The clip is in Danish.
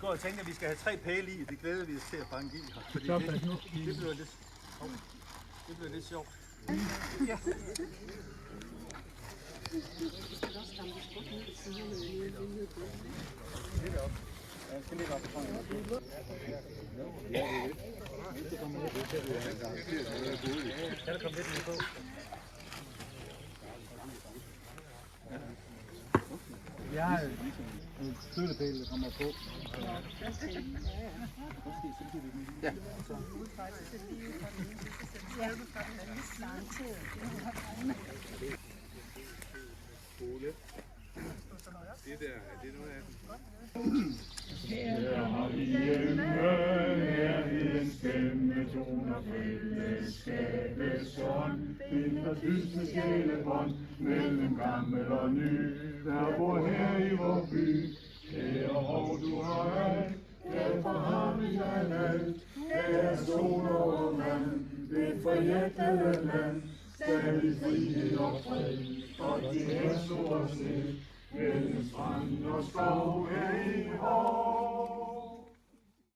går og tænker, at vi skal have 3 pæle i, det glæder vi os til at banke i her. Fordi det bliver lidt sjovt. Ja. Kan der komme lidt mere på? Vi har en støttepæl, der kommer på. Ja. Det der, er det noget af den? Her har vi hjemme, nærhedens stemme, toner fællesskabets ånd, binder dysne sjælebånd mellem gammel og ny, der bor her i vor by. Kære hov, du har alt, derfor har vi alt. Her sol og vand, det forjættede land, stadig frihed og fred, og det er stort set. Mellem strand og skov her i år.